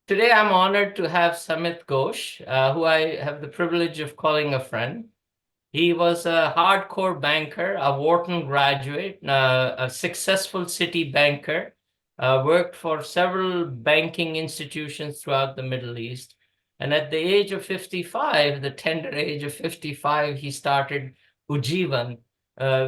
Today, I'm honored to have Samit Ghosh, who I have the privilege of calling a friend. He was a hardcore banker, a Wharton graduate, a successful city banker, worked for several banking institutions throughout the Middle East. And at the age of 55, the tender age of 55, he started Ujjivan,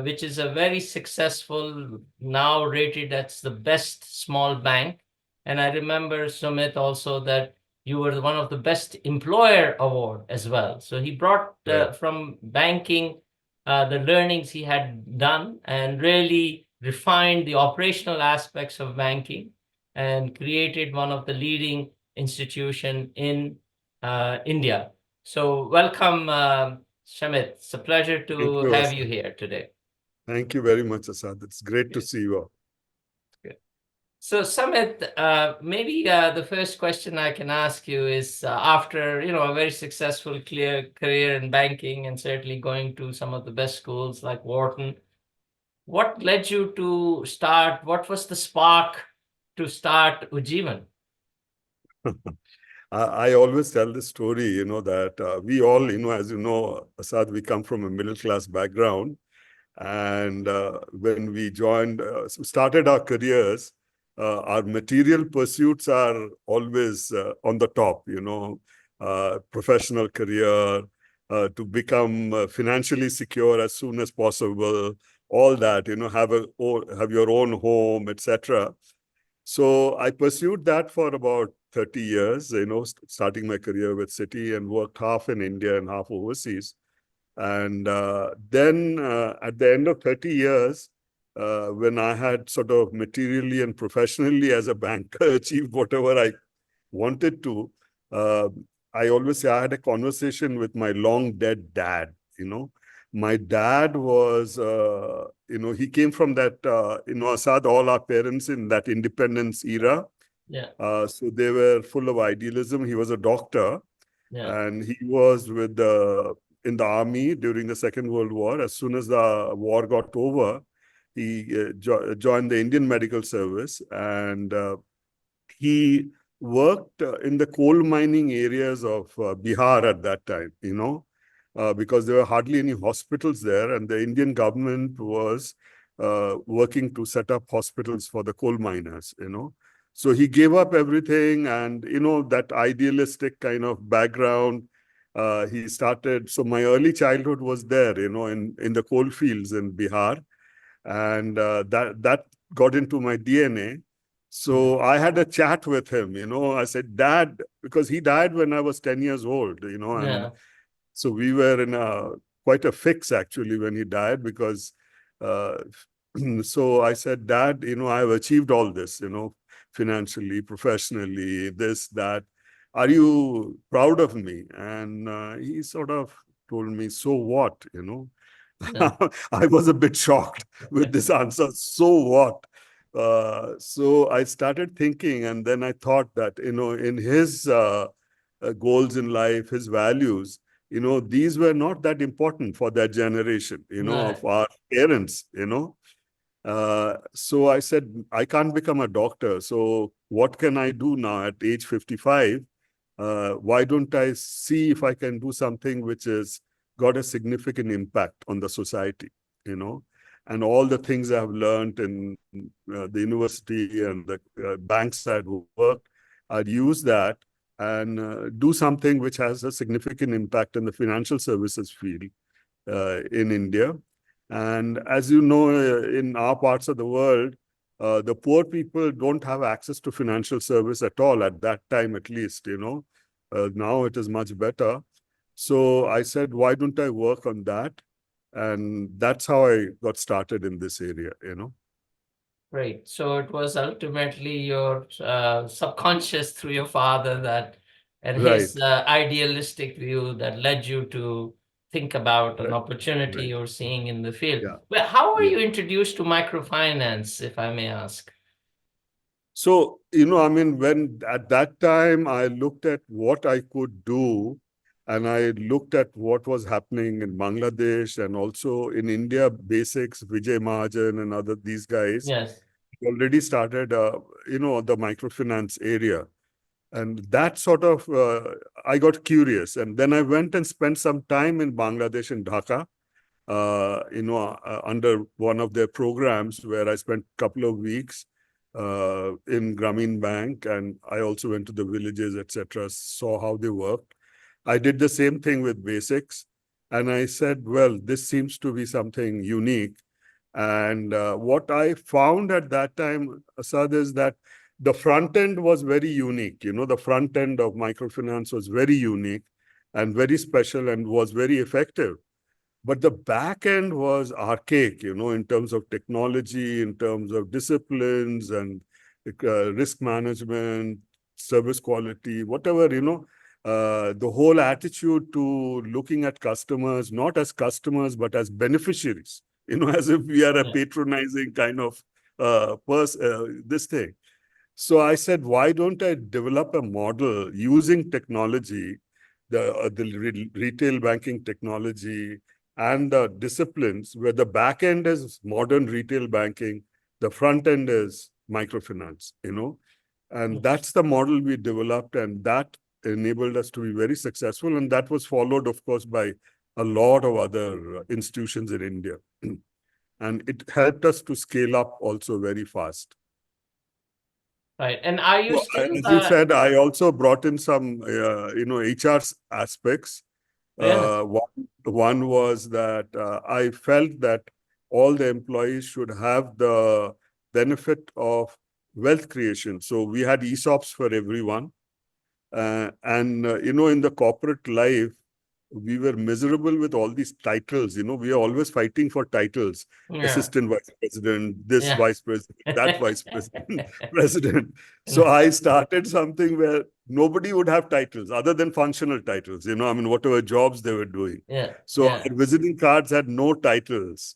which is a very successful, now rated as the best small bank. And I remember, Sumit, also that you were one of the best employer award as well. So he brought Right. from banking the learnings he had done and really refined the operational aspects of banking and created one of the leading institution in India. So welcome, Shamit. It's a pleasure Thank to you, have you Asad. here today. Thank you very much, Asad. It's great to Good, see you all. good. So, Samit, maybe the first question I can ask you is after a very successful, clear career in banking and certainly going to some of the best schools like Wharton, what led you to start? What was the spark to start Ujjivan? I always tell this story, that we all, as you know, Asad, we come from a middle class background. And when we started our careers, our material pursuits are always on the top, professional career, to become financially secure as soon as possible, all that, have your own home, etc. So I pursued that for about 30 years, starting my career with Citi and worked half in India and half overseas. And then at the end of 30 years, when I had sort of materially and professionally as a banker achieved whatever I wanted to, uh, I always say I had a conversation with my long dead dad. My dad was, he came from that, Asad, all our parents in that independence era. Yeah, So they were full of idealism. He was a doctor yeah, and he was in the army during the Second World War. As soon as the war got over, he joined the Indian Medical Service, and he worked in the coal mining areas of Bihar at that time, because there were hardly any hospitals there, and the Indian government was working to set up hospitals for the coal miners. So he gave up everything, and that idealistic kind of background. He started. So my early childhood was there, in the coal fields in Bihar, and that got into my DNA. yeah, So I had a chat with him. I said, Dad, because he died when I was 10 years old. And yeah, so we were in quite a fix actually when he died, because uh, so I said, Dad, I've achieved all this, financially, professionally, this, that. Are you proud of me? And he sort of told me, so what? yeah, I was a bit shocked with this answer. So what? So I started thinking, and then I thought that, in his goals in life, his values, these were not that important for that generation, right, of our parents. So I said, I can't become a doctor. So what can I do now at age 55? Why don't I see if I can do something which has got a significant impact on the society, you know? And all the things I've learned in the university and the banks I'd worked, I'd use that and do something which has a significant impact in the financial services field in India. And as you know, in our parts of the world, the poor people don't have access to financial service at all at that time, at least. Now it is much better. So I said, why don't I work on that? And that's how I got started in this area. great. So it was ultimately your subconscious through your father that, and his Right, idealistic view that led you to think about an right, opportunity right. you're seeing in the field. Yeah, Well, how were yeah. you introduced to microfinance, if I may ask? So, I mean, when at that time I looked at what I could do, and I looked at what was happening in Bangladesh and also in India, basics, Vijay Mahajan and other these guys Yes. already started, the microfinance area. And that sort of, I got curious. And then I went and spent some time in Bangladesh, in Dhaka, under one of their programs where I spent a couple of weeks in Grameen Bank. And I also went to the villages, etc., saw how they worked. I did the same thing with basics. And I said, well, this seems to be something unique. And what I found at that time, Asad, is that the front end was very unique. The front end of microfinance was very unique and very special and was very effective. But the back end was archaic, in terms of technology, in terms of disciplines and risk management, service quality, whatever, the whole attitude to looking at customers, not as customers, but as beneficiaries, as if we are a Yeah. patronizing kind of this thing. So I said, why don't I develop a model using technology, the retail banking technology and the disciplines where the back end is modern retail banking, the front end is microfinance, and Mm. that's the model we developed, and that enabled us to be very successful. And that was followed, of course, by a lot of other institutions in India. And it helped us to scale up also very fast. Right. And are you So, still, as you said, I also brought in some, HR aspects. yeah, One was that I felt that all the employees should have the benefit of wealth creation. So we had ESOPs for everyone. In the corporate life, we were miserable with all these titles. We are always fighting for titles: yeah, assistant vice president, this yeah. vice president, that vice president, president. So I started something where nobody would have titles other than functional titles, I mean, whatever jobs they were doing. Yeah, So yeah, our visiting cards had no titles.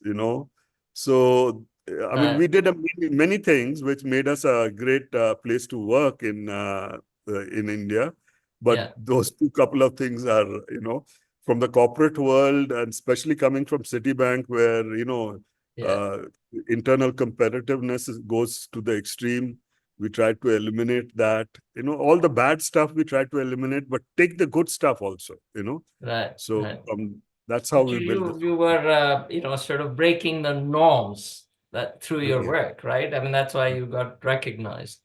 So, I mean, right, we did many things which made us a great place to work in India. But yeah, those two couple of things are, from the corporate world, and especially coming from Citibank, where, yeah, uh, internal competitiveness goes to the extreme. We try to eliminate that. All the bad stuff we try to eliminate, but take the good stuff also. right, So right. that's how But we build this. you were, sort of breaking the norms that through your Right, work, right? I mean, that's why you got recognized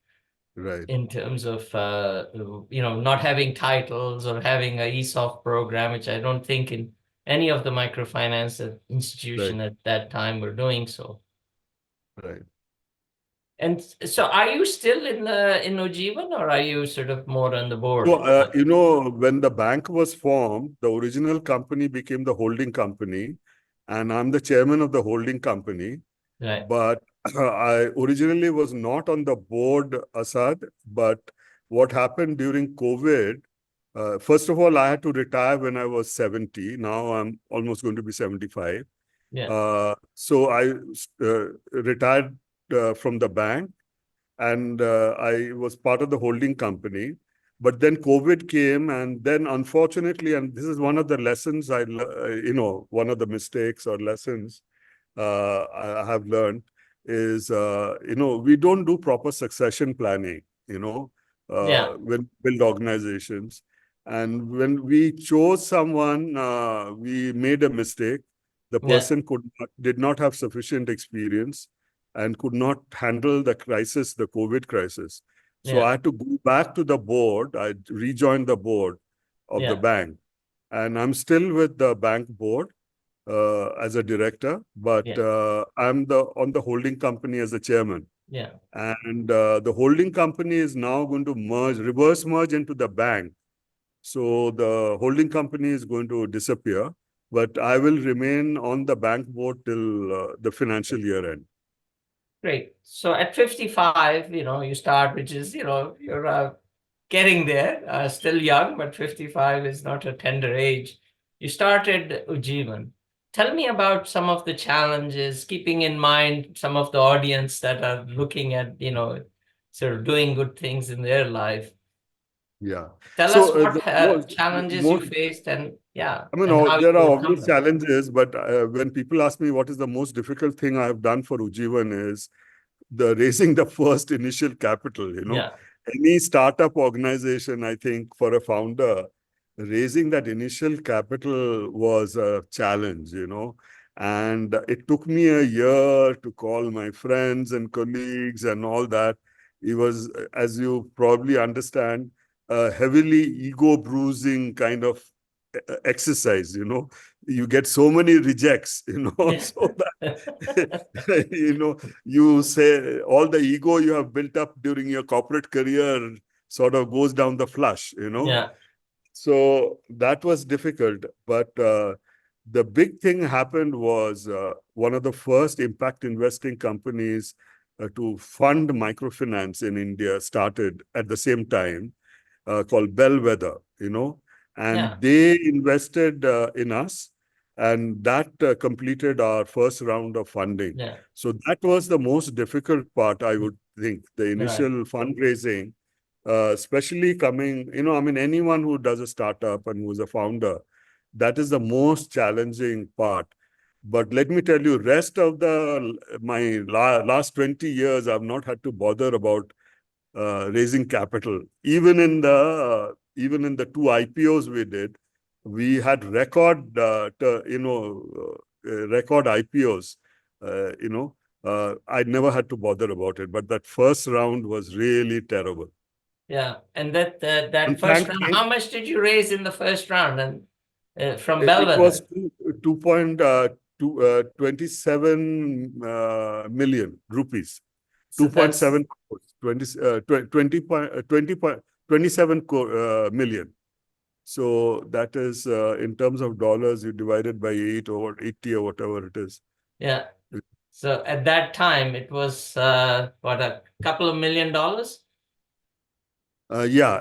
right, in terms of, not having titles or having a ESOP program, which I don't think in any of the microfinance right, institution at that time were doing so. right. And so are you still in Ujjivan, or are you sort of more on the So, board? when the bank was formed, the original company became the holding company, and I'm the chairman of the holding company. Right. But I originally was not on the board, Asad. But what happened during COVID, first of all, I had to retire when I was 70. Now I'm almost going to be 75. Yeah. So I retired from the bank, and I was part of the holding company. But then COVID came, and then unfortunately, and this is one of the lessons one of the mistakes or lessons I have learned is, we don't do proper succession planning, Yeah. when build organizations. And when we chose someone, we made a mistake. The Yeah. person did not have sufficient experience and could not handle the crisis, the COVID crisis. So Yeah. I had to go back to the board. I rejoined the board of the Yeah. bank, and I'm still with the bank board as a director, but Yeah. I'm on the holding company as the chairman. Yeah. And the holding company is now going to reverse merge into the bank. So the holding company is going to disappear, but I will remain on the bank board till the financial year end. Great. So at 55, you start, which is, you're getting there, still young, but 55 is not a tender age. You started Ujjivan. Tell me about some of the challenges, keeping in mind some of the audience that are looking at, sort of doing good things in their life. Yeah. Tell us So what challenges you faced, and yeah, I mean, and how you there are overcome obvious them. challenges, but when people ask me what is the most difficult thing I have done for Ujjivan is the raising the first initial capital. Yeah. any startup organization, I think for a founder, raising that initial capital was a challenge, And it took me a year to call my friends and colleagues and all that. It was, as you probably understand, a heavily ego bruising kind of exercise, You get so many rejects, Yeah. so you say all the ego you have built up during your corporate career sort of goes down the flush. Yeah. So that was difficult. But the big thing happened was one of the first impact investing companies to fund microfinance in India started at the same time, called Bellwether, Yeah. and they invested in us, and that completed our first round of funding. Yeah. So that was the most difficult part, I would think, the Right. initial fundraising, especially coming, I mean, anyone who does a startup and who's a founder, that is the most challenging part. But let me tell you, rest of last 20 years, I've not had to bother about raising capital. Even in the two IPOs we did, we had record IPOs. I never had to bother about it, but that first round was really terrible. Yeah. And that And first round, frankly, how much did you raise in the first round and from it was Bellwether? two point two 27 million rupees. So that's 2.7 crores, 20 point, 27 million. So that is, in terms of dollars, you divide it by 8 or 80 or whatever it is. yeah. So at that time it was what, a couple of $1 million?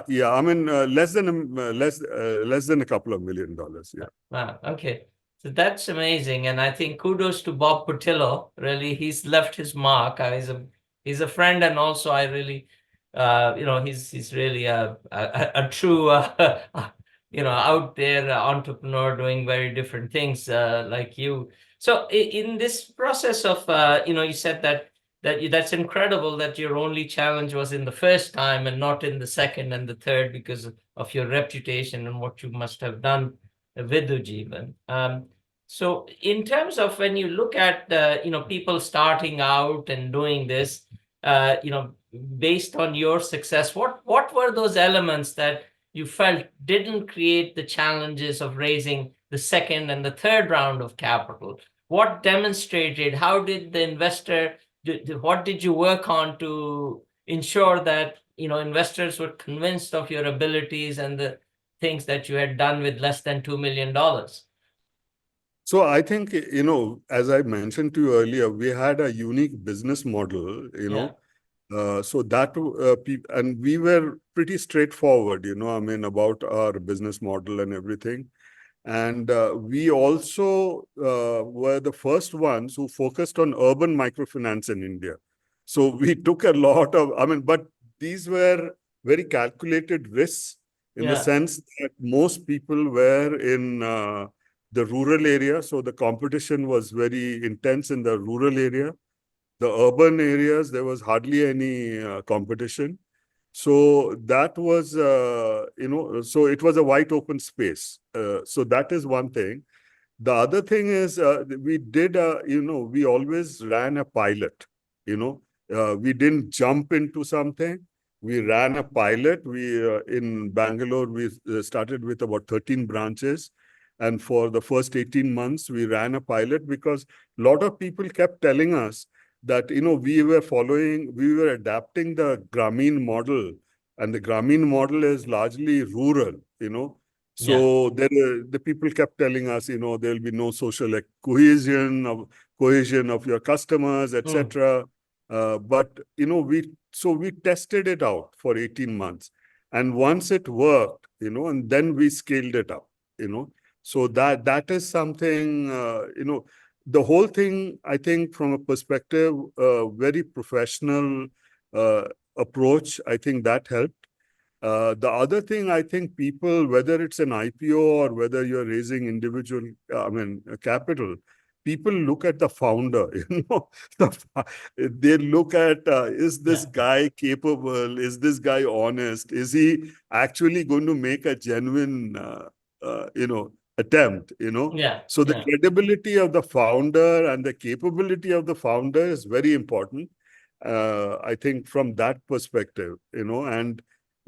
Yeah. I mean, less than a couple of $1 million. Yeah. Wow, okay. So that's amazing. And I think kudos to Bob Putillo. Really, he's left his mark. He's a friend, and also I really he's really a true out there entrepreneur doing very different things like you. So in this process of you said that's incredible that your only challenge was in the first time and not in the second and the third because of your reputation and what you must have done with Ujjivan. So in terms of when you look at people starting out and doing this, uh, you know, based on your success, what were those elements that you felt didn't create the challenges of raising the second and the third round of capital? What demonstrated? How did the investor? What did you work on to ensure that investors were convinced of your abilities and the things that you had done with less than $2 million? So I think, as I mentioned to you earlier, we had a unique business model, Yeah, so that and we were pretty straightforward, I mean, about our business model and everything. And we also were the first ones who focused on urban microfinance in India. So we took a lot of, I mean, but these were very calculated risks in the yeah, sense that most people were in the rural area. So the competition was very intense in the rural area. The urban areas, there was hardly any competition. So that was, so it was a wide open space. So that is one thing. The other thing is we always ran a pilot, we didn't jump into something. We ran a pilot. In Bangalore, we started with about 13 branches. And for the first 18 months, we ran a pilot because a lot of people kept telling us that, we were adapting the Grameen model. And the Grameen model is largely rural. yeah, So the people kept telling us, there will be no social cohesion of your customers, mm, etc. But we tested it out for 18 months, and once it worked, and then we scaled it up. So that is something. The whole thing, I think, from a perspective, very professional uh, approach. I think that helped. The other thing, I think people, whether it's an IPO or whether you're raising individual, capital, people look at the founder, they look at, is this Yeah. guy capable? Is this guy honest? Is he actually going to make a genuine, attempt, Yeah. So the Yeah. credibility of the founder and the capability of the founder is very important. I think from that perspective, and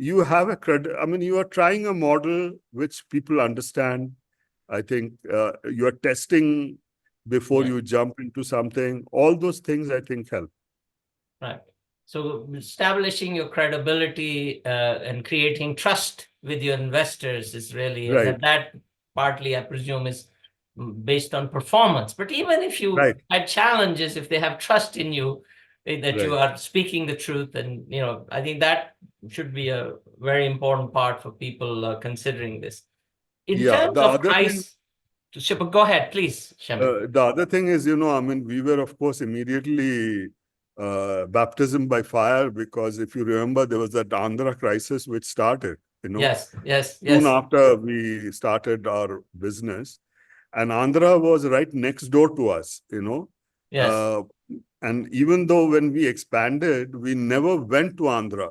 you have a credit. I mean, you are trying a model which people understand. I think you are testing before Yeah. you jump into something. All those things I think help. Right. So establishing your credibility and creating trust with your investors is really, and Right, that partly, I presume, is based on performance. But even if you right, had challenges, if they have trust in you, that you right. are speaking the truth, and I think that should be a very important part for people considering this. In Yeah. terms of price, go ahead, please, Shamit. The other thing is, I mean, we were of course immediately baptism by fire, because if you remember, there was that Andhra crisis which started, Yes, yes, soon yes, after we started our business. And Andhra was right next door to us, yes. Uh, and even though when we expanded, we never went to Andhra,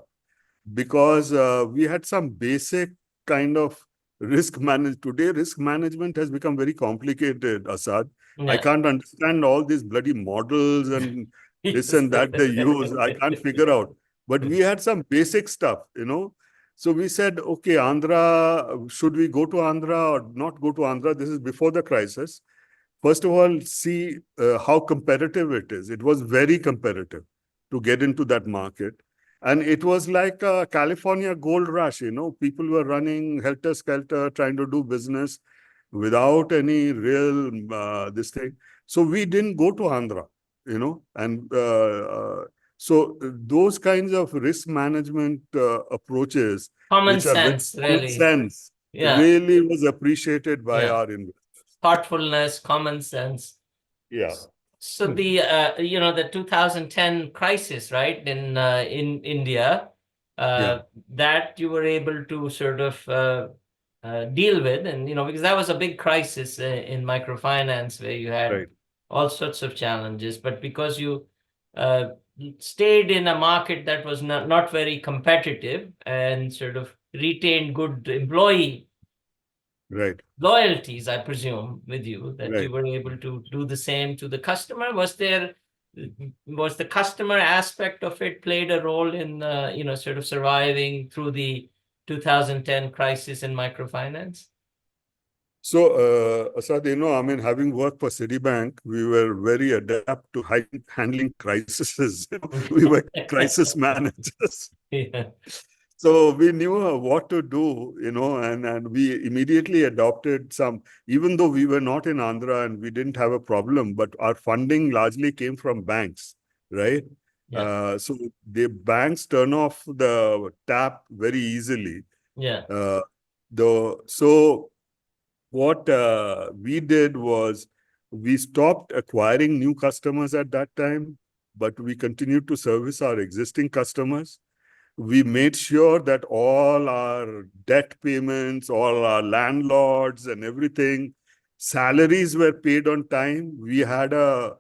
because we had some basic kind of risk manage. Today, risk management has become very complicated, Asad. I Yeah. can't understand all these bloody models and this Yes. and that they use. I can't figure out. But we had some basic stuff. So we said, okay, Andhra, should we go to Andhra or not go to Andhra? This is before the crisis. First of all, see how competitive it is. It was very competitive to get into that market. And it was like a California gold rush, People were running helter-skelter, trying to do business without any real this thing. So we didn't go to Andhra, and so those kinds of risk management approaches, Common which are very sense, common really. sense, Yeah, really was appreciated by yeah. our investors. Thoughtfulness, common sense. Yeah. So the 2010 crisis, right, in India, Yeah. uh, that you were able to sort of deal with, and because that was a big crisis in microfinance where you had Right. all sorts of challenges, but because you uh, stayed in a market that was not very competitive and sort of retained good employee Right. loyalties, I presume, with you, that you Right. were able to do the same to the customer. Was the customer aspect of it played a role in sort of surviving through the 2010 crisis in microfinance? So, Asad, I mean, having worked for Citibank, we were very adept to handling crises. We were crisis managers. Yeah, So we knew what to do, and we immediately adopted some, even though we were not in Andhra and we didn't have a problem, but our funding largely came from banks, right? yeah, So the banks turn off the tap very easily. yeah, Uh, so what we did was we stopped acquiring new customers at that time, but we continued to service our existing customers. We made sure that all our debt payments, all our landlords and everything, salaries were paid on time. We had a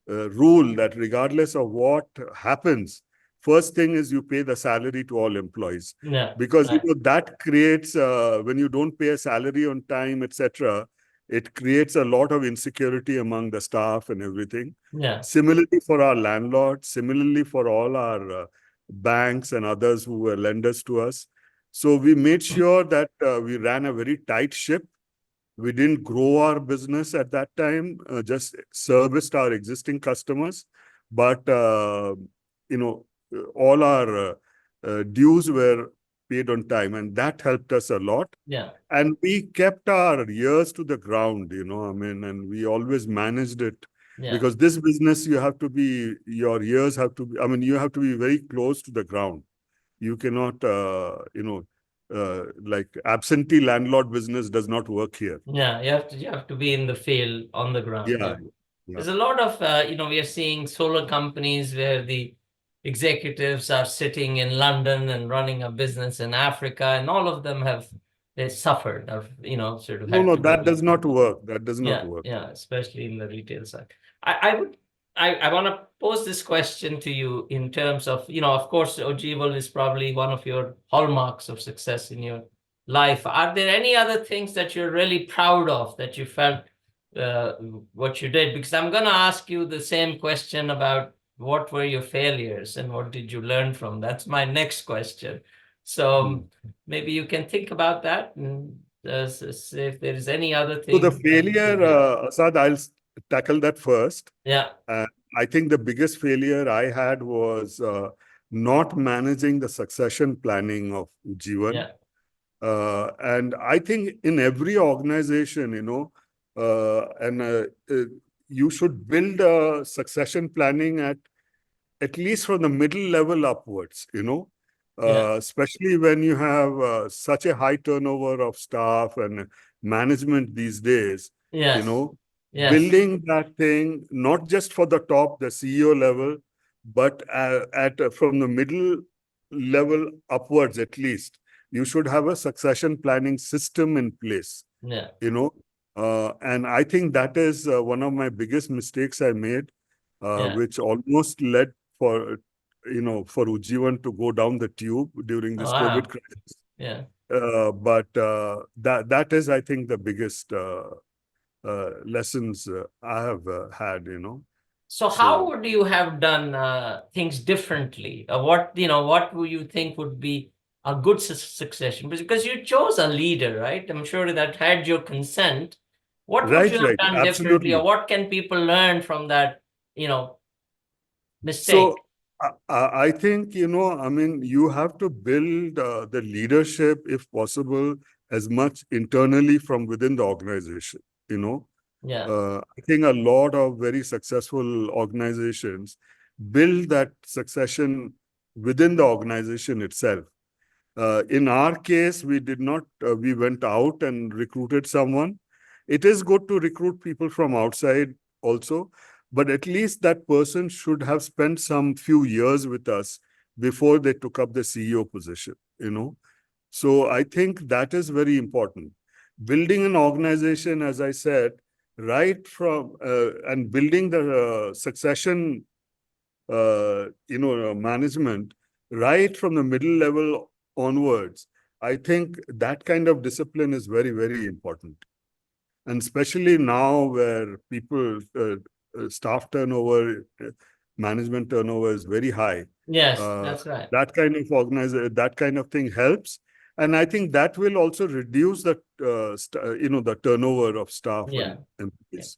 rule that regardless of what happens, first thing is you pay the salary to all employees. yeah, Because right, that creates, when you don't pay a salary on time, etc., it creates a lot of insecurity among the staff and everything. yeah, Similarly for our landlords, similarly for all our banks and others who were lenders to us. So we made sure that we ran a very tight ship. We didn't grow our business at that time, just serviced our existing customers. But, all our dues were paid on time, and that helped us a lot. yeah, And we kept our ears to the ground, I mean, and we always managed it, yeah, because this business, your ears have to be, I mean, you have to be very close to the ground. You cannot, like absentee landlord business does not work here. yeah. You have to be in the field on the ground. Yeah, Yeah. yeah, There's a lot of, we are seeing solar companies where the executives are sitting in London and running a business in Africa, and all of them have they suffered or, sort of No, had no, to go that to. does not work. That does not Yeah, work. yeah, especially in the retail side. I would I want to pose this question to you in terms of, of course, Ujjivan is probably one of your hallmarks of success in your life. Are there any other things that you're really proud of that you felt uh, what you did? Because I'm going to ask you the same question about what were your failures and what did you learn from? That's my next question. So Hmm. maybe you can think about that and say if there is any other So the thing you failure, did. Asad, tackle that first. Yeah, I think the biggest failure I had was not managing the succession planning of Ujjivan. yeah, And I think in every organization, and you should build a succession planning at least from the middle level upwards, yeah, especially when you have such a high turnover of staff and management these days, you yes, know, yes, building that thing, not just for the top, the CEO level, but from the middle level upwards, at least, you should have a succession planning system in place, yeah, you know. And I think that is one of my biggest mistakes I made, yeah. which almost led for for Ujjivan to go down the tube during Oh, this COVID wow. crisis. Yeah. But that is, I think, the biggest lessons I have had. So how So would you have done things differently? What would you think would be a good succession? Because you chose a leader, right? I'm sure that had your consent. What would you right, have right, done differently, or absolutely. what can people learn from that, you know, mistake? So I think, I mean, you have to build the leadership, if possible, as much internally from within the organization. You know, Yeah. I think a lot of very successful organizations build that succession within the organization itself. In our case, we did not, we went out and recruited someone. It is good to recruit people from outside also, but at least that person should have spent some few years with us before they took up the CEO position. So I think that is very important. Building an organization, as I said, right from, and building the succession management right from the middle level onwards. I think that kind of discipline is very, very important. And especially now where staff turnover, management turnover is very high. Yes, Uh, that's right. that kind of thing helps. And I think that will also reduce the turnover of staff and Yeah. Yeah. employees.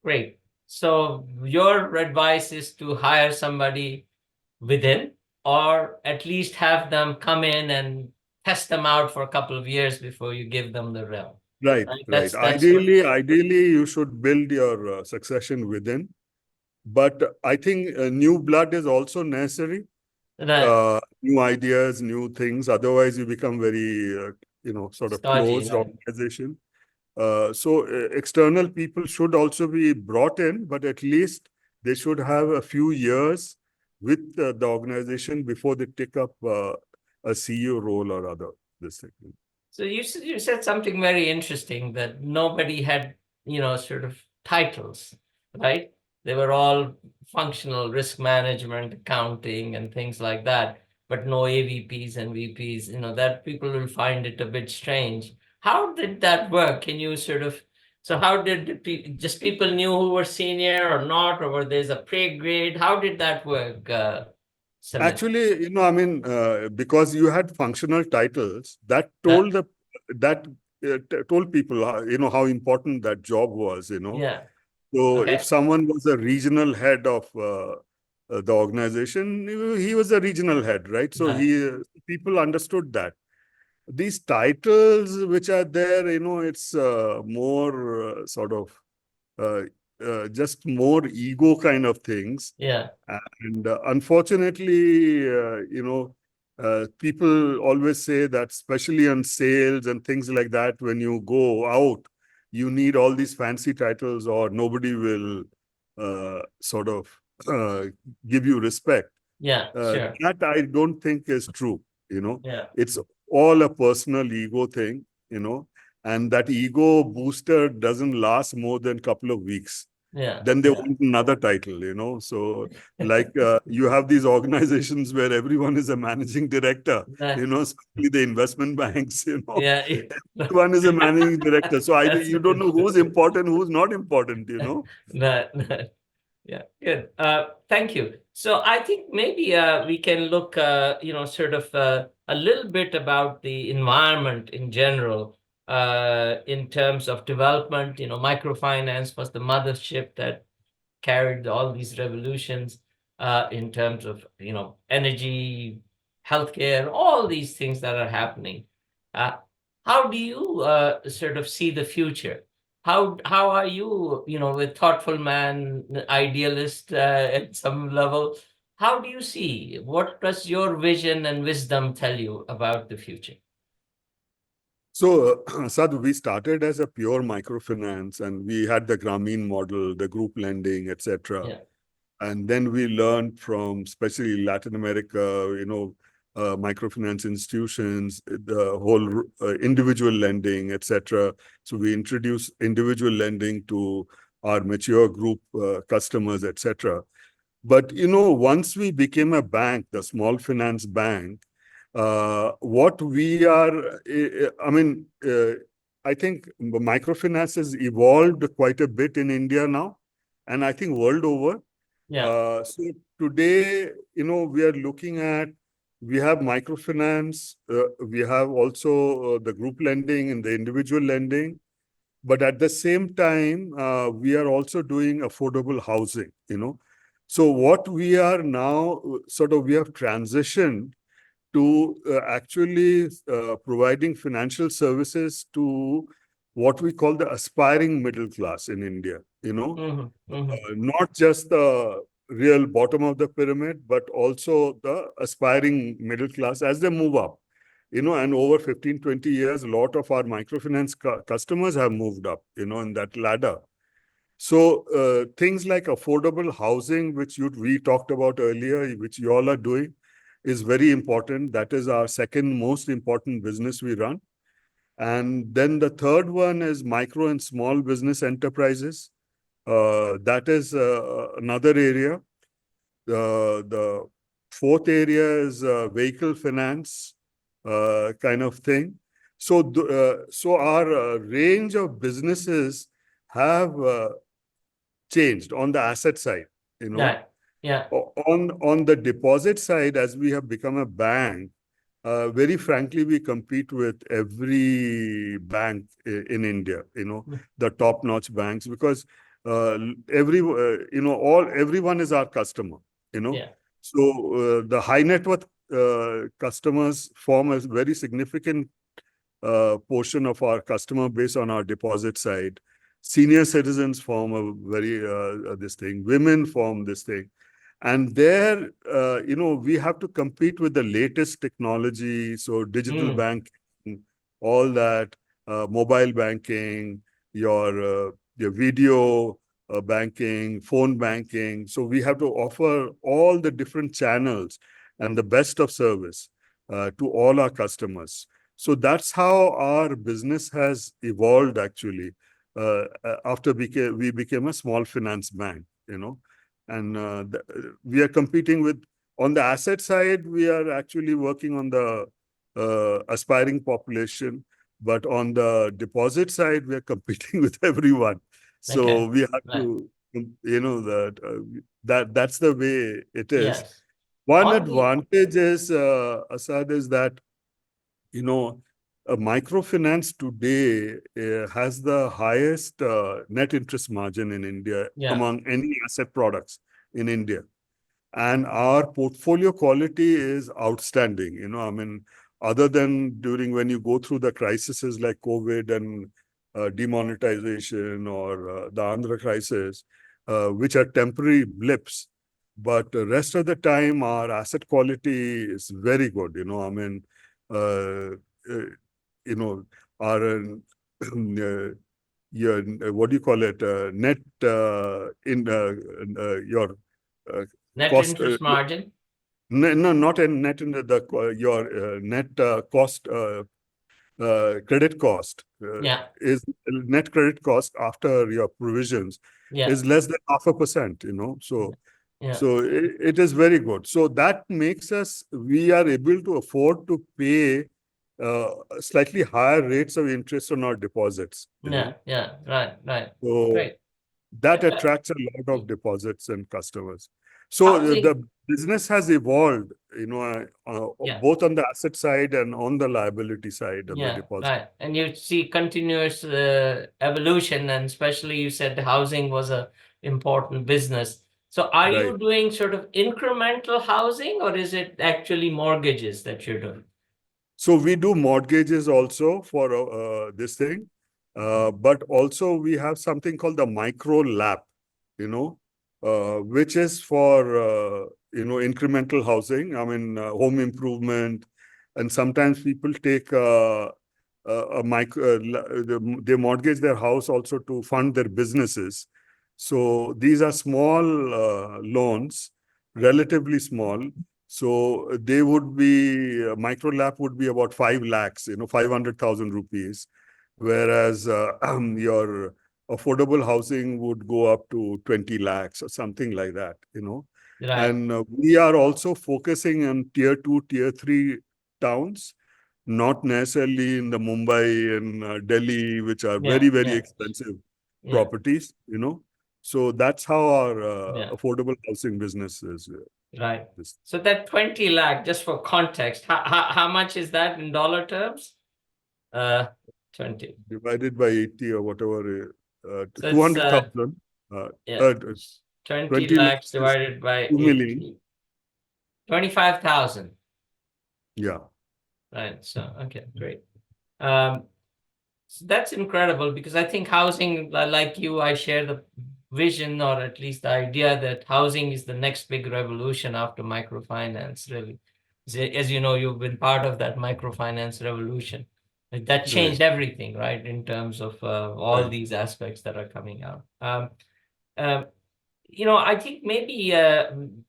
Great. So your advice is to hire somebody within, or at least have them come in and test them out for a couple of years before you give them the realm. Right, Right? right. That's what. Ideally, you should build your succession within. But I think new blood is also necessary. Right. New ideas, new things. Otherwise, you become very, sort of Stodgy, closed right? organization. So external people should also be brought in, but at least they should have a few years with the organization before they take up a CEO role or other. This thing. So you said something very interesting, that nobody had, sort of titles, right? They were all functional, risk management, accounting, and things like that, but no AVPs and VPs. That people will find it a bit strange. How did that work? Can you sort of, so how did just people knew who were senior or not, or were there's a pay grade? How did that work, Samit? Actually, I mean, because you had functional titles, Uh, that told people, how important that job was. yeah. So if Okay. someone was a regional head of the organization, he was a regional head, right? So Right. people understood that. These titles which are there, it's more sort of uh, just more ego kind of things. Yeah. And unfortunately, people always say that, especially on sales and things like that, when you go out, you need all these fancy titles or nobody will sort of uh, give you respect. Yeah. Sure. That I don't think is true. You know, Yeah. it's all a personal ego thing, you know, and that ego booster doesn't last more than a couple of weeks. Yeah, Then they yeah. want another title, you know. So, like, you have these organizations where everyone is a managing director, you That, know, especially the investment banks, you know, yeah, everyone is a managing director. So either that's you don't know who's interesting. important, who's not important, you know. That, yeah, good. Thank you. So I think maybe we can look, sort of a little bit about the environment in general, in terms of development. Microfinance was the mothership that carried all these revolutions in terms of energy, healthcare, all these things that are happening. Uh, how do you sort of see the future? How are you, with thoughtful man, idealist at some level? How do you see? What does your vision and wisdom tell you about the future? So, Sadhu, we started as a pure microfinance and we had the Grameen model, the group lending, etc. Yeah. And then we learned from, especially Latin America, you know, microfinance institutions, the whole individual lending, etc. So we introduced individual lending to our mature group customers, etc. But you know, once we became a bank, the small finance bank, what we are, I mean, I think microfinance has evolved quite a bit in India now, and I think world over. Yeah. So today, you know, we are looking at, we have microfinance, we have also the group lending and the individual lending, but at the same time, we are also doing affordable housing, you know. So what we are now, sort of, we have transitioned to actually providing financial services to what we call the aspiring middle class in India, you know, Hmm. Hmm. not just the real bottom of the pyramid, but also the aspiring middle class as they move up. You know, and over 15, 20 years, a lot of our microfinance customers have moved up, you know, in that ladder. So things like affordable housing, which we talked about earlier, which you all are doing, is very important. That is our second most important business we run. And then the third one is micro and small business enterprises. That is another area. The fourth area is vehicle finance kind of thing. So, so our range of businesses have changed on the asset side, you know. Yeah. Yeah. On the deposit side, as we have become a bank, very frankly, we compete with every bank in India, you know, the top-notch banks, because everyone is our customer, you know. Yeah. So the high net worth customers form a very significant portion of our customer base on our deposit side. Senior citizens form a very this thing. Women form this thing, and there, you know, we have to compete with the latest technology. So digital Mm. banking, all that, mobile banking, your video banking, phone banking. So we have to offer all the different channels and the best of service to all our customers. So that's how our business has evolved actually after we became a small finance bank, you know. And we are competing with, on the asset side, we are actually working on the aspiring population, but on the deposit side, we are competing with everyone. So Okay. we have Right. to, you know, that's the way it is. Yes. One On the advantage is, Asad, is that, you know, a microfinance today has the highest net interest margin in India Yeah. among any asset products in India. And our portfolio quality is outstanding. You know, I mean, other than during when you go through the crises like COVID and demonetization or the Andhra crisis, which are temporary blips. But the rest of the time, our asset quality is very good. You know, I mean, uh, uh, you know, our your what do you call it? Net in your uh, net cost interest margin. No, not in net in your net cost, credit cost Yeah, is net credit cost after your provisions yeah, is less than 0.5%, you know. yeah, yeah, So it is very good. So that makes us, we are able to afford to pay uh, slightly higher rates of interest on our deposits, you yeah, know. yeah. Right, right. So Great. that Uh, attracts a lot of deposits and customers. So Housing, the business has evolved, you know, yeah. both on the asset side and on the liability side on the Yeah, deposit. right. And you see continuous evolution, and especially you said housing was a important business. So are Right. you doing sort of incremental housing, or is it actually mortgages that you're doing? So we do mortgages also for this thing, but also we have something called the micro lap, you know, which is for incremental housing. I mean, home improvement, and sometimes people take a micro. They mortgage their house also to fund their businesses. So these are small loans, relatively small, so they would be micro lap would be about 5 lakhs, 500,000 rupees, whereas your affordable housing would go up to 20 lakhs or something like that, you know. Right. And we are also focusing on tier two, tier three towns, not necessarily in the Mumbai and Delhi, which are Yeah, very, very yeah, expensive yeah, properties, you know. So that's how our yeah. affordable housing business is. Right. This So that 20 lakh, just for context, how much is that in dollar terms? Uh, 20. divided by 80 or whatever, So it's 200,000. Uh, yeah, uh, 20 20 lakhs lakhs is divided by 2 million. 80. 25,000. Yeah, Right. So okay, great. Um, so that's incredible because I think housing, like you, I share the vision or at least the idea that housing is the next big revolution after microfinance, really. As you know, you've been part of that microfinance revolution. Like, that right, changed everything, right, in terms of all right, these aspects that are coming out. Um, I think maybe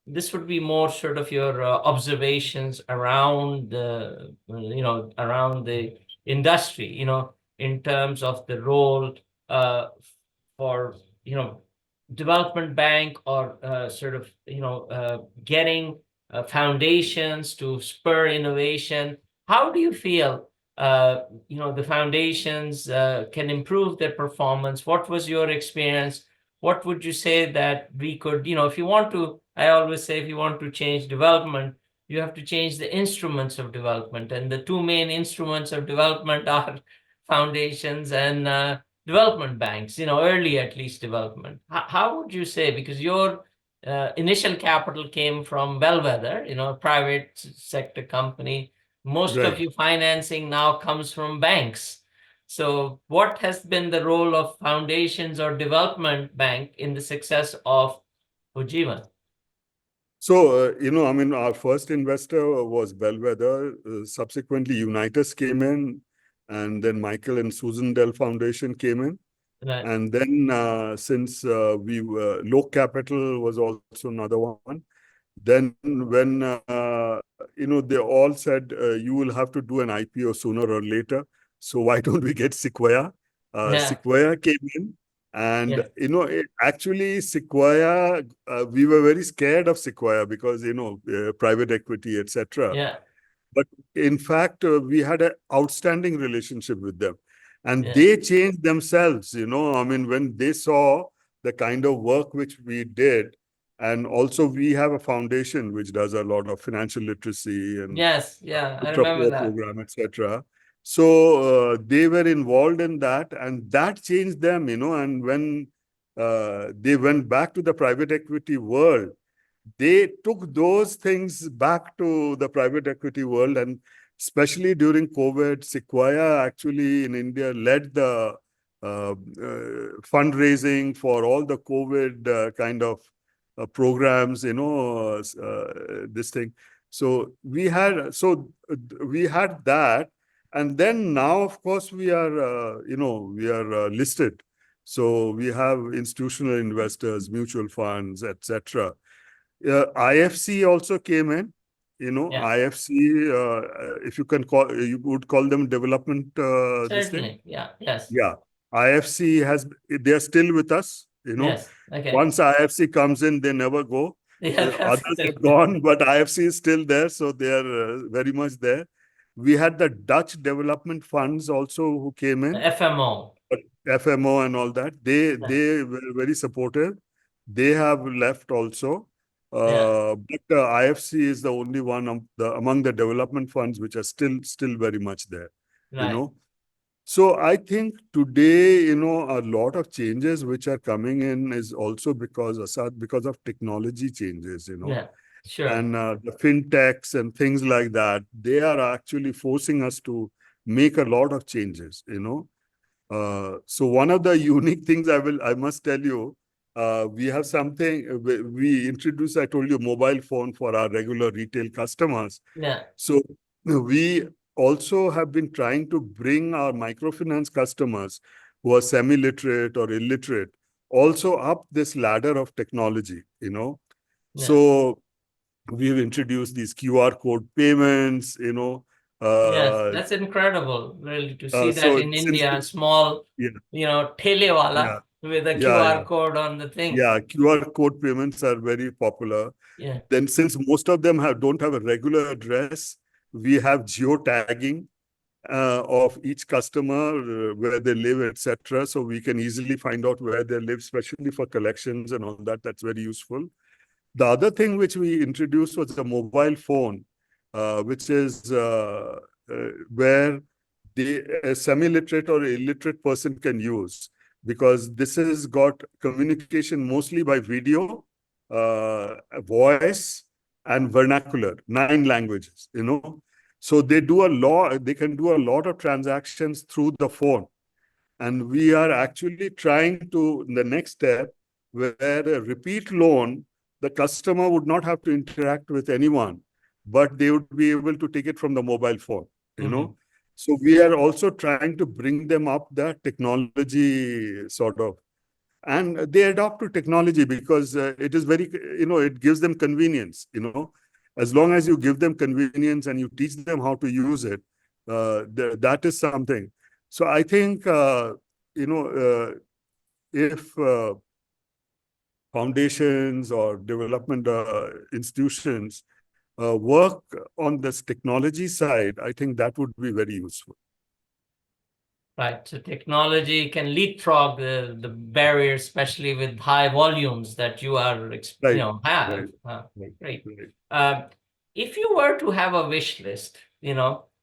this would be more sort of your observations around the industry, in terms of the role uh, for, development bank or sort of, getting foundations to spur innovation. How do you feel, the foundations can improve their performance? What was your experience? What would you say that we could, if you want to, I always say, if you want to change development, you have to change the instruments of development. And the two main instruments of development are foundations and development banks, early at least development. How would you say, because your initial capital came from Bellwether, a private sector company, most of right. your financing now comes from banks. So, what has been the role of foundations or development bank in the success of Ujjivan? So, I mean, our first investor was Bellwether. Subsequently, Unitas came in, and then Michael and Susan Dell Foundation came in. Right. And then, since we were, Low Capital was also another one. Then when they all said you will have to do an IPO sooner or later, so why don't we get Sequoia? Yeah. Sequoia came in, and Yeah. actually Sequoia, we were very scared of Sequoia because private equity, etc. Yeah. But in fact, we had an outstanding relationship with them. And Yeah. they changed themselves, I mean, when they saw the kind of work which we did. And also, we have a foundation which does a lot of financial literacy and Yes. Yeah. I ultra remember poor that. program, etc. So they were involved in that, and that changed them, And when they went back to the private equity world, they took those things back to the private equity world. And especially during COVID, Sequoia actually in India led the fundraising for all the COVID kind of programs, this thing. We had that. And then now, of course, we are listed. So we have institutional investors, mutual funds, etc. IFC also came in. Yeah. IFC, if you can call, you would call them development, this thing. Certainly. Yeah. Yes. Yeah. IFC they are still with us. Yes. Okay. Once IFC comes in, they never go. Yeah. That's Others have good. gone, but IFC is still there, so they are very much there. We had the Dutch development funds also who came in, FMO. FMO and all that. They Yeah. they were very supportive. They have left also. Yeah. But IFC is the only one among the development funds which are still very much there. You Right. know, so I think today, a lot of changes which are coming in is also because, Asad, because of technology changes, Yeah. Sure. and the fintechs and things like that. They are actually forcing us to make a lot of changes. So one of the unique things I must tell you, we have something we introduced. I told you, mobile phone for our regular retail customers. Yeah. So we also have been trying to bring our microfinance customers who are semi-literate or illiterate also up this ladder of technology. Yeah. So we've introduced these QR code payments. Yes. Uh, That's incredible, really, to see that so in since India, a small, yeah, telewala yeah, with a yeah, QR yeah, code on the thing. yeah, QR code payments are very popular. Yeah. Then since most of them don't have a regular address, we have geotagging of each customer, where they live, etc. So we can easily find out where they live, especially for collections and all that. That's very useful. The other thing which we introduced was a mobile phone, which is where a semi-literate or illiterate person can use, because this has got communication mostly by video, voice, and vernacular, 9 languages. So they can do a lot of transactions through the phone. And we are actually trying to, the next step, where a repeat loan, the customer would not have to interact with anyone, but they would be able to take it from the mobile phone, you Hmm. know. So we are also trying to bring them up the technology sort of, and they adopt to technology because it is it gives them convenience. As long as you give them convenience and you teach them how to use it, that is something. So I think, you know if foundations or development institutions work on this technology side, I think that would be very useful. Right. So technology can leapfrog the barrier, especially with high volumes that you are, Right, have. right, right, Great. right. Um, if you were to have a wish list,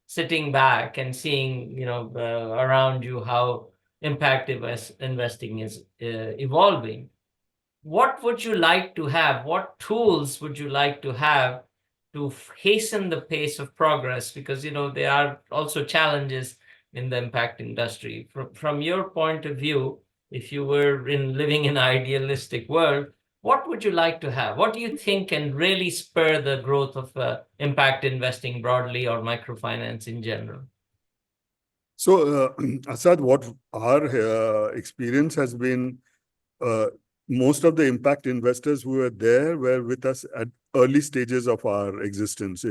sitting back and seeing, around you how impact investing is evolving, what would you like to have? What tools would you like to have to hasten the pace of progress? Because, there are also challenges in the impact industry. From your point of view, if you were living in an idealistic world, what would you like to have? What do you think can really spur the growth of impact investing broadly, or microfinance in general? So, Asad, what our experience has been, uh, most of the impact investors who were there were with us at early stages of our existence.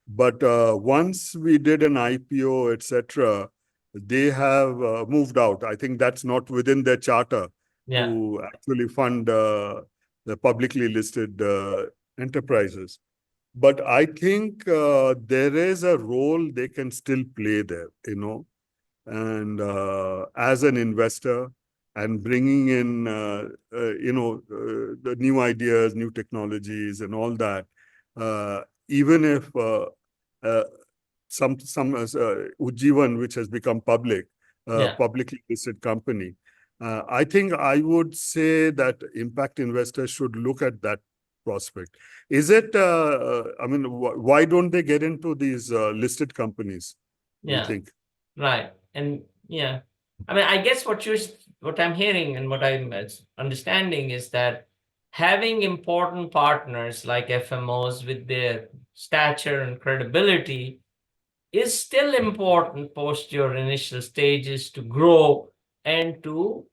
But once we did an IPO, etc., they have moved out. I think that's not within their charter Yeah, to actually fund the publicly listed enterprises. But I think there is a role they can still play there. And as an investor, and bringing in the new ideas, new technologies, and all that. Even if uh, some Ujjivan, which has become yeah, publicly listed company, I think I would say that impact investors should look at that prospect. Is it? I mean, why don't they get into these listed companies? You yeah. think? Right. And yeah, I mean, I guess what I'm hearing and what I'm understanding is that having important partners like FMOs with their stature and credibility is still important post your initial stages to grow and to,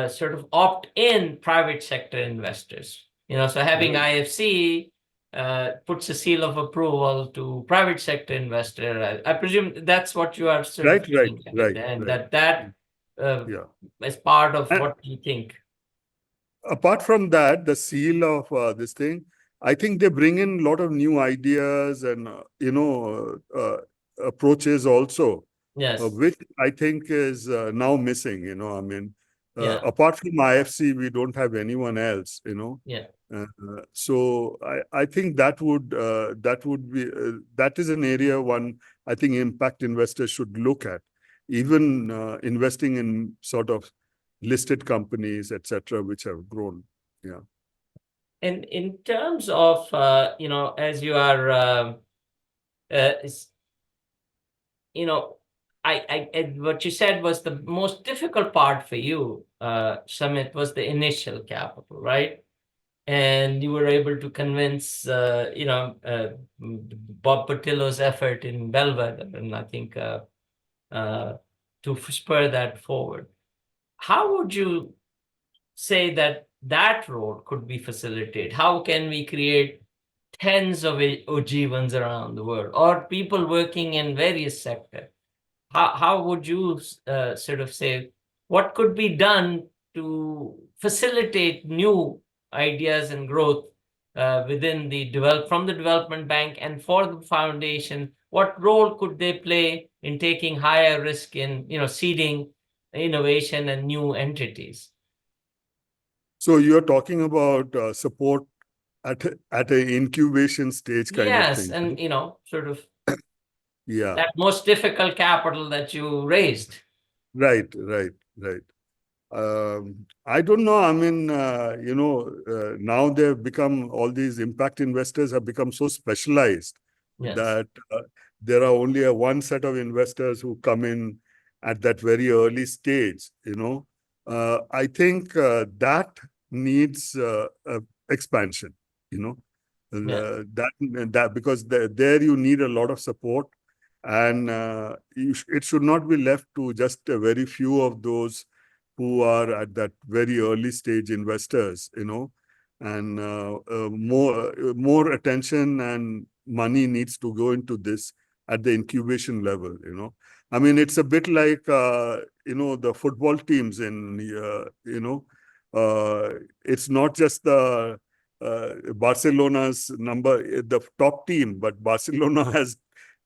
sort of opt in private sector investors. So having Right. IFC puts a seal of approval to private sector investor. I presume that's what you are sort of Right, right, looking at, right, and right. that uh, Yeah. is part of And what you think. apart from that, the seal of this thing, I think they bring in a lot of new ideas and approaches also, Yes. which I think is now missing. I mean, Yeah. apart from IFC, we don't have anyone else. Yeah. So I think that would be that is an area one I think impact investors should look at, even investing in sort of listed companies, etc., which have grown. Yeah. And in terms of as you are, is- you know, what you said was the most difficult part for you, Samit, was the initial capital, right? And you were able to convince, Bob Patillo's effort in Bellwether, and I think uh, to spur that forward. How would you say that that role could be facilitated? How can we create tens of Ujjivans around the world, or people working in various sectors? How would you sort of say what could be done to facilitate new ideas and growth within the from the development bank and for the foundation? What role could they play in taking higher risk in seeding innovation and new entities? So you're talking about support at an incubation stage kind of Yes, thing. and sort of Yeah. that most difficult capital that you raised. Right. Right. Right. I don't know. I mean, now they've become all these impact investors have become so specialized Yes. that there are only a one set of investors who come in at that very early stage. I think that needs expansion. You know, Yeah. that because there you need a lot of support, and it should not be left to just a very few of those who are at that very early stage investors, and more attention and money needs to go into this at the incubation level. I mean, it's a bit like the football teams in it's not just the Barcelona's the top team, but Barcelona has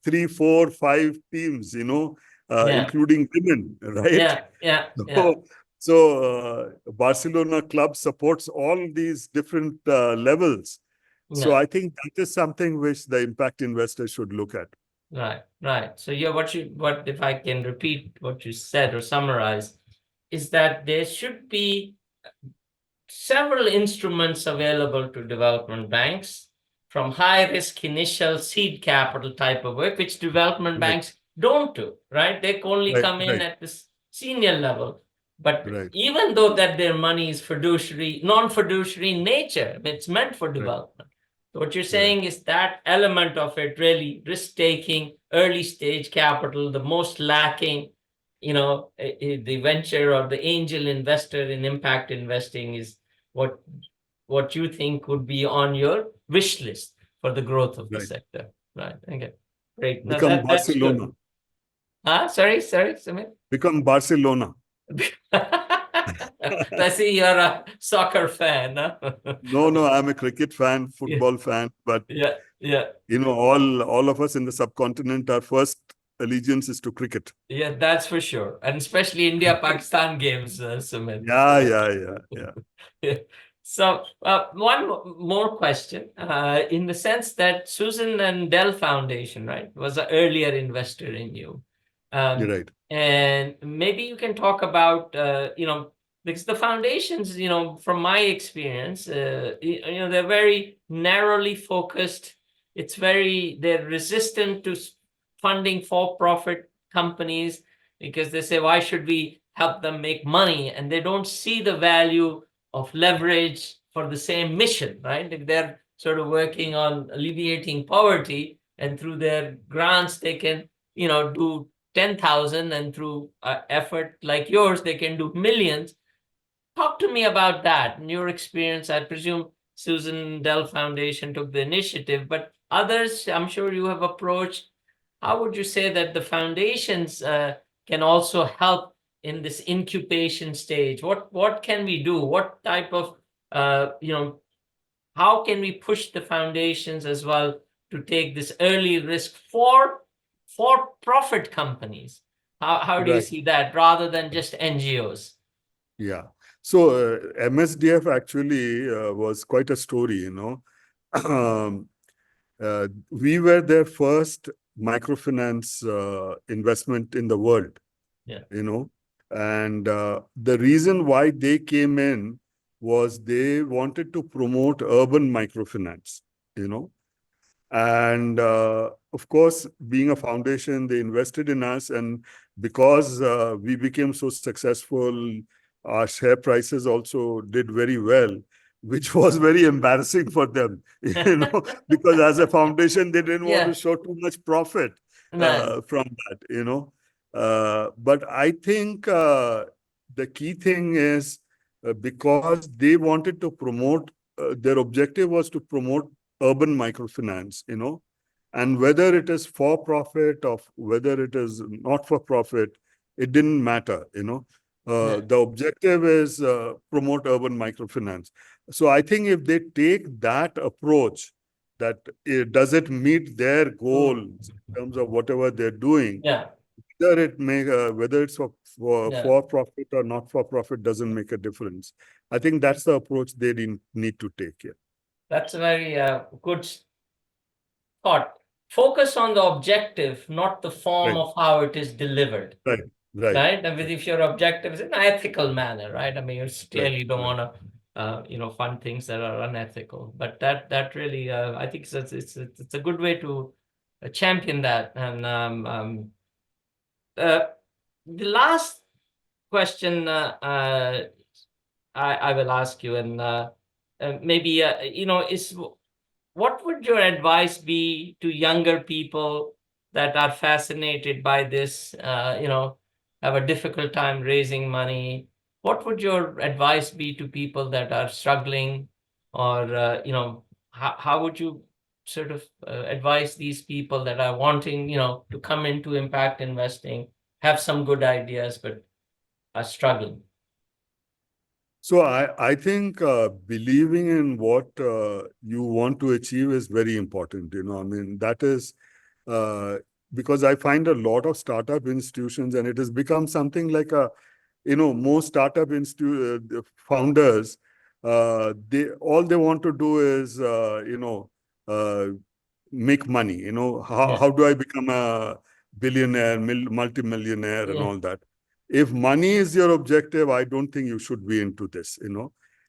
three, four, five teams, Yeah. including women, right? Yeah. Yeah. Yeah. So, so Barcelona club supports all these different levels. So Yeah. I think that is something which the impact investor should look at. Right, right. So yeah, what if I can repeat what you said or summarize, is that there should be several instruments available to development banks, from high risk initial seed capital type of work, which development Right, banks don't do, right? They only right, come in right, at this senior level. But right, even though that their money is fiduciary, non-fiduciary in nature, it's meant for right, development. So what you're right, saying is that element of it, really risk-taking, early stage capital, the most lacking, the venture or the angel investor in impact investing is what what you think would be on your wish list for the growth of the right. sector. Right. Okay. Great. Now Become that's good. Barcelona. Sorry, Samir. Become Barcelona. I see you're a soccer fan, huh? No, no, I'm a cricket fan, Yeah, football fan, but yeah, yeah. all of us in the subcontinent, our first allegiance is to cricket. Yeah, that's for sure. And especially India-Pakistan games, Sumit. Yeah, yeah, yeah, yeah. Yeah. So, one more question, in the sense that Susan and Dell Foundation, right, was an earlier investor in you. You're Um, right. and maybe you can talk about, because the foundations, from my experience, they're very narrowly focused. They're resistant to funding for-profit companies because they say, why should we help them make money? And they don't see the value of leverage for the same mission, right? If they're sort of working on alleviating poverty, and through their grants, they can, do 10,000, and through effort like yours, they can do millions. Talk to me about that in your experience. I presume Susan Dell Foundation took the initiative, but others, I'm sure you have approached. How would you say that the foundations can also help in this incubation stage? What can we do? What type of you know how can we push the foundations as well to take this early risk for profit companies? How do you Right. see that rather than just NGOs? Yeah. So MSDF actually was quite a story, Um, we were their first microfinance investment in the world, Yeah, you know. And the reason why they came in was they wanted to promote urban microfinance, you know. And of course, being a foundation, they invested in us. And because we became so successful, our share prices also did very well, which was very embarrassing for them, because as a foundation, they didn't want to yeah, show too much profit man, from that. But I think the key thing is because they wanted to promote, their objective was to promote urban microfinance, and whether it is for profit or whether it is not for profit, it didn't matter, yeah, the objective is promote urban microfinance. So I think if they take that approach, that does it meet their mm, goals in terms of whatever they're doing, yeah, whether it's yeah. for profit or not for profit doesn't make a difference. I think that's the approach they need to take here. That's a very good thought. Focus on the objective, not the form Right, of how it is delivered. right, right, Right? And with right, if your objective is in an ethical manner, right? I mean, you right, clearly don't right. want to, fund things that are unethical. But that really, I think it's a good way to champion that. And uh, the last question I will ask you, and maybe is what would your advice be to younger people that are fascinated by this, have a difficult time raising money? What would your advice be to people that are struggling, or, how would you sort of advise these people that are wanting, to come into impact investing, have some good ideas, but are struggling? So I think believing in what you want to achieve is very important. I mean, that is uh, because I find a lot of startup institutions, and it has become something like most founders, they all they want to do is, uh, make money. How Yeah, do I become a billionaire, multimillionaire, and yeah, all that? If money is your objective, I don't think you should be into this.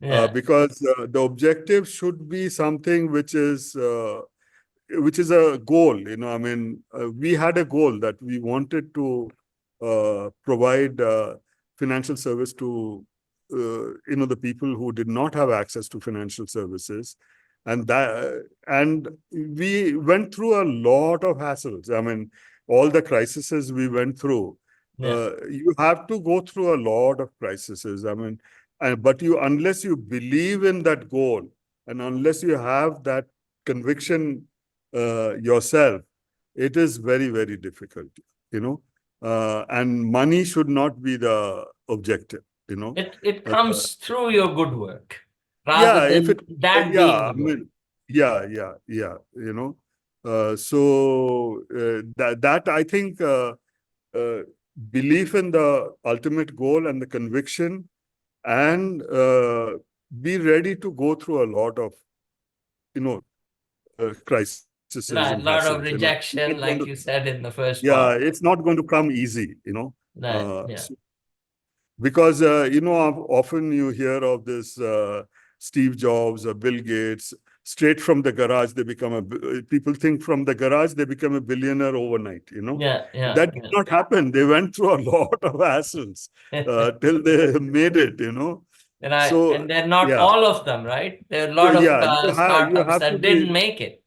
yeah, Because the objective should be something which is a goal. I mean, we had a goal that we wanted to provide financial service to the people who did not have access to financial services, and we went through a lot of hassles. I mean, all the crises we went through. yeah. You have to go through a lot of crises. I mean, but unless you believe in that goal, and unless you have that conviction yourself, it is very, very difficult, you know. And money should not be the objective, you know. It Uh, comes through your good work rather yeah, if than it, that being yeah, the I goal. mean, yeah, yeah, yeah, So that I think uh, belief in the ultimate goal and the conviction, and be ready to go through a lot of, crises and Right, a hassles. lot of It's not going to, rejection, like you said in the first yeah, part. it's not going to come easy, Right, yeah, So, because often you hear of this Steve Jobs or Bill Gates, straight from the garage they become people think from the garage they become a billionaire overnight. yeah, yeah, That did not happen. They went through a lot of hassles yeah. till they made it. So And they're not yeah, all of them, right? There are a so lot of yeah, you startups have to that didn't be, make it.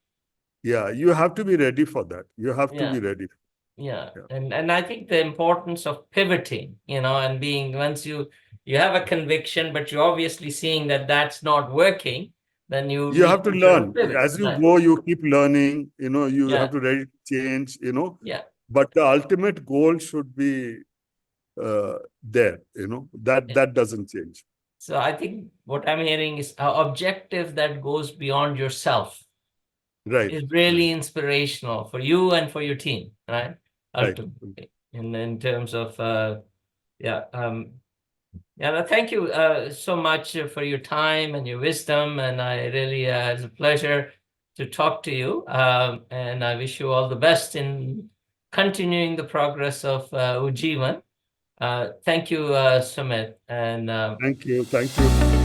yeah, you have to be ready for that. You have to Yeah, be ready. yeah. Yeah. And I think the importance of pivoting, and being once you have a conviction, but you're obviously seeing that that's not working. then you You need have to to sort of learn. pivot. As you Right. go, you keep learning, you have Yeah. to ready to change, Yeah. but the ultimate goal should be there, that Yeah. that doesn't change. So I think what I'm hearing is an objective that goes beyond yourself Right, is right, really inspirational for you and for your team, right? right. Ultimately, in terms of yeah, yeah. Thank you so much for your time and your wisdom, and I really it's a pleasure to talk to you. And I wish you all the best in continuing the progress of Ujjivan. Thank you, Sumit, and Thank you. Thank you.